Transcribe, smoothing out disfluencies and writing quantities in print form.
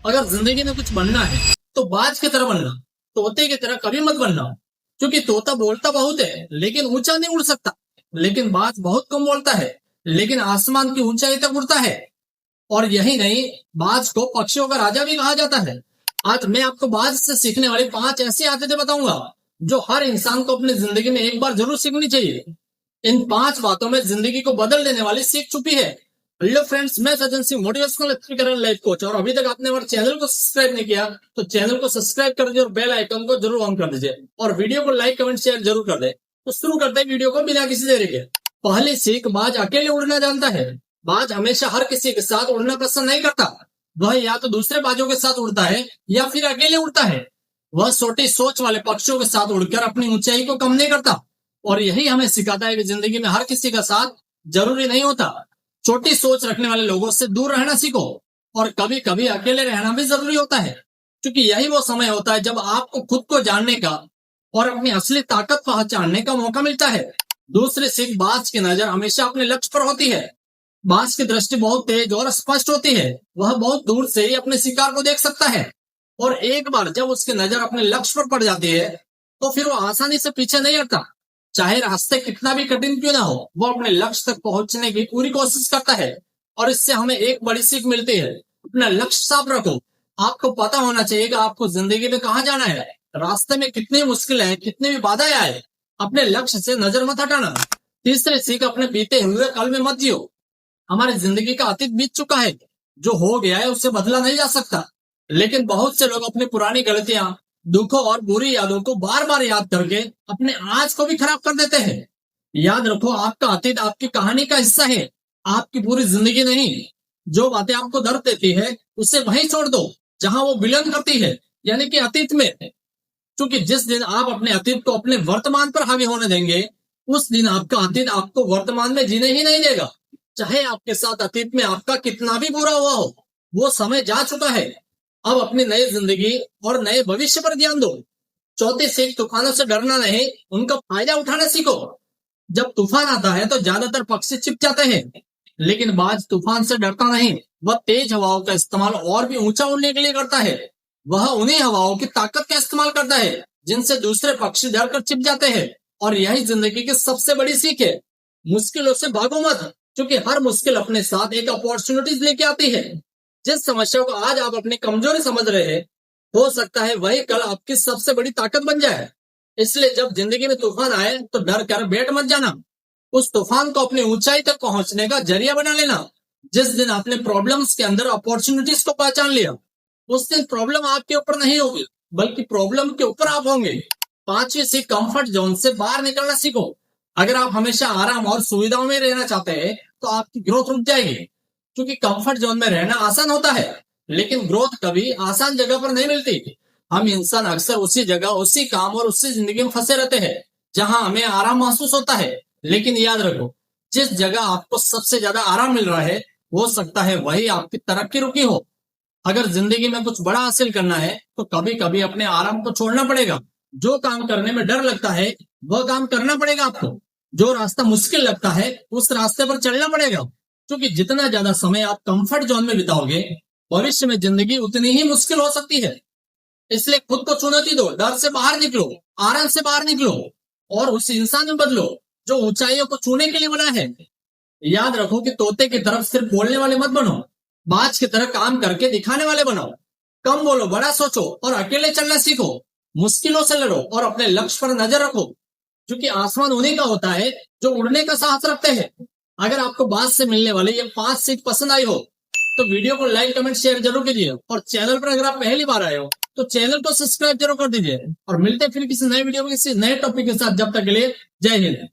अगर जिंदगी में कुछ बनना है तो बाज की तरह बनना, तोते की तरह कभी मत बनना। क्योंकि तोता बोलता बहुत है लेकिन ऊंचा नहीं उड़ सकता, लेकिन बाज बहुत कम बोलता है लेकिन आसमान की ऊंचाई तक उड़ता है। और यही नहीं, बाज को पक्षियों का राजा भी कहा जाता है। आज मैं आपको बाज से सीखने वाली 5 ऐसी आदतें बताऊंगा जो हर इंसान को अपनी जिंदगी में एक बार जरूर सीखनी चाहिए। इन 5 बातों में जिंदगी को बदल देने वाली सीख छुपी है। हेलो फ्रेंड्स, मैं Sajjan Singh, motivational speaker and life coach. और अभी तक आपने हमारे चैनल को सब्सक्राइब नहीं किया तो चैनल को सब्सक्राइब कर दीजिए और बेल आइकन को जरूर ऑन कर दीजिए और वीडियो को लाइक कमेंट शेयर जरूर कर दे। तो शुरू करते हैं वीडियो को बिना किसी देरी के। पहली सीख, बाज अकेले उड़ना जानता है। बाज हमेशा हर किसी के साथ उड़ना पसंद नहीं करता। वह या तो दूसरे बाजों के साथ उड़ता है या फिर अकेले उड़ता है। वह छोटी सोच वाले पक्षियों के साथ उड़कर अपनी ऊंचाई को कम नहीं करता। और यही हमें सिखाता है कि जिंदगी में हर किसी का साथ जरूरी नहीं होता। छोटी सोच रखने वाले लोगों से दूर रहना सीखो और कभी कभी अकेले रहना भी जरूरी होता है, क्योंकि यही वो समय होता है जब आपको खुद को जानने का और अपनी असली ताकत पहचानने का मौका मिलता है। दूसरी सीख, बाज की नजर हमेशा अपने लक्ष्य पर होती है। बाज की दृष्टि बहुत तेज और स्पष्ट होती है। वह बहुत दूर से ही अपने शिकार को देख सकता है और एक बार जब उसकी नजर अपने लक्ष्य पर पड़ जाती है तो फिर वो आसानी से पीछे नहीं हटता। चाहे रास्ते कितना भी कठिन क्यों ना हो, वो अपने लक्ष्य तक पहुंचने की पूरी कोशिश करता है। और इससे हमें एक बड़ी सीख मिलती है, अपना लक्ष्य साफ रखो। आपको पता होना चाहिए कि आपको जिंदगी में कहाँ जाना है। रास्ते में कितनी मुश्किल है, कितनी भी बाधाएं आए, अपने लक्ष्य से नजर मत हटाना। तीसरी सीख, अपने बीते हुए कल में मत जियो। हमारी जिंदगी का अतीत बीत चुका है, जो हो गया है उससे बदला नहीं जा सकता। लेकिन बहुत से लोग अपनी पुरानी गलतियां, दुखों और बुरी यादों को बार बार याद करके अपने आज को भी खराब कर देते हैं। याद रखो, आपका अतीत आपकी कहानी का हिस्सा है, आपकी पूरी जिंदगी नहीं। जो बातें आपको दर्द देती है उसे वहीं छोड़ दो जहां वो बिलोंग करती है, यानी कि अतीत में। क्योंकि जिस दिन आप अपने अतीत को अपने वर्तमान पर हावी होने देंगे, उस दिन आपका अतीत आपको वर्तमान में जीने ही नहीं देगा। चाहे आपके साथ अतीत में आपका कितना भी बुरा हुआ हो, वो समय जा चुका है। अब अपनी नई जिंदगी और नए भविष्य पर ध्यान दो। चौथी सीख, तूफानों से डरना नहीं, उनका फायदा उठाना सीखो। जब तूफान आता है तो ज्यादातर पक्षी छिप जाते हैं, लेकिन बाज तूफान से डरता नहीं। वह तेज हवाओं का इस्तेमाल और भी ऊंचा उड़ने के लिए करता है। वह उन्हीं हवाओं की ताकत का इस्तेमाल करता है जिनसे दूसरे पक्षी डरकर छिप जाते हैं। और यही जिंदगी की सबसे बड़ी सीख है, मुश्किलों से भागो मत, क्योंकि हर मुश्किल अपने साथ एक अपॉर्चुनिटीज लेके आती है। जिस समस्या को आज आप अपनी कमजोरी समझ रहे हैं, हो सकता है वही कल आपकी सबसे बड़ी ताकत बन जाए। इसलिए जब जिंदगी में तूफान आए तो डर कर बैठ मत जाना। उस तूफान को अपनी ऊंचाई तक पहुंचने का जरिया बना लेना। जिस दिन आपने प्रॉब्लम्स के अंदर अपॉर्चुनिटीज को पहचान लिया, उस दिन प्रॉब्लम आपके ऊपर नहीं होगी, बल्कि प्रॉब्लम के ऊपर आप होंगे। पांचवी सीख, कंफर्ट जोन से बाहर निकलना सीखो। अगर आप हमेशा आराम और सुविधाओं में रहना चाहते हैं तो आपकी ग्रोथ रुक जाएगी। क्योंकि कंफर्ट जोन में रहना आसान होता है, लेकिन ग्रोथ कभी आसान जगह पर नहीं मिलती। हम इंसान अक्सर उसी जगह, उसी काम और उसी जिंदगी में फंसे रहते हैं जहां हमें आराम महसूस होता है। लेकिन याद रखो, जिस जगह आपको सबसे ज्यादा आराम मिल रहा है, हो सकता है वही आपकी तरक्की रुकी हो। अगर जिंदगी में कुछ बड़ा हासिल करना है तो कभी कभी अपने आराम को छोड़ना पड़ेगा। जो काम करने में डर लगता है वह काम करना पड़ेगा आपको। जो रास्ता मुश्किल लगता है उस रास्ते पर चलना पड़ेगा। क्योंकि जितना ज्यादा समय आप कंफर्ट जोन में बिताओगे, भविष्य में जिंदगी उतनी ही मुश्किल हो सकती है। इसलिए खुद को चुनौती दो, डर से बाहर निकलो, आराम से बाहर निकलो और उस इंसान में बदलो जो ऊंचाइयों को छूने के लिए बना है। याद रखो कि तोते की तरफ सिर्फ बोलने वाले मत बनो, बाज की तरह काम करके दिखाने वाले बनो। कम बोलो, बड़ा सोचो और अकेले चलना सीखो। मुश्किलों से लड़ो और अपने लक्ष्य पर नजर रखो, क्योंकि आसमान उन्हीं का होता है जो उड़ने का साहस रखते हैं। अगर आपको बाज से मिलने वाली ये 5 सीख पसंद आई हो तो वीडियो को लाइक कमेंट शेयर जरूर कीजिए और चैनल पर अगर आप पहली बार आए हो तो चैनल को सब्सक्राइब जरूर कर दीजिए। और मिलते हैं फिर किसी नए वीडियो में किसी नए टॉपिक के साथ। जब तक के लिए जय हिंद।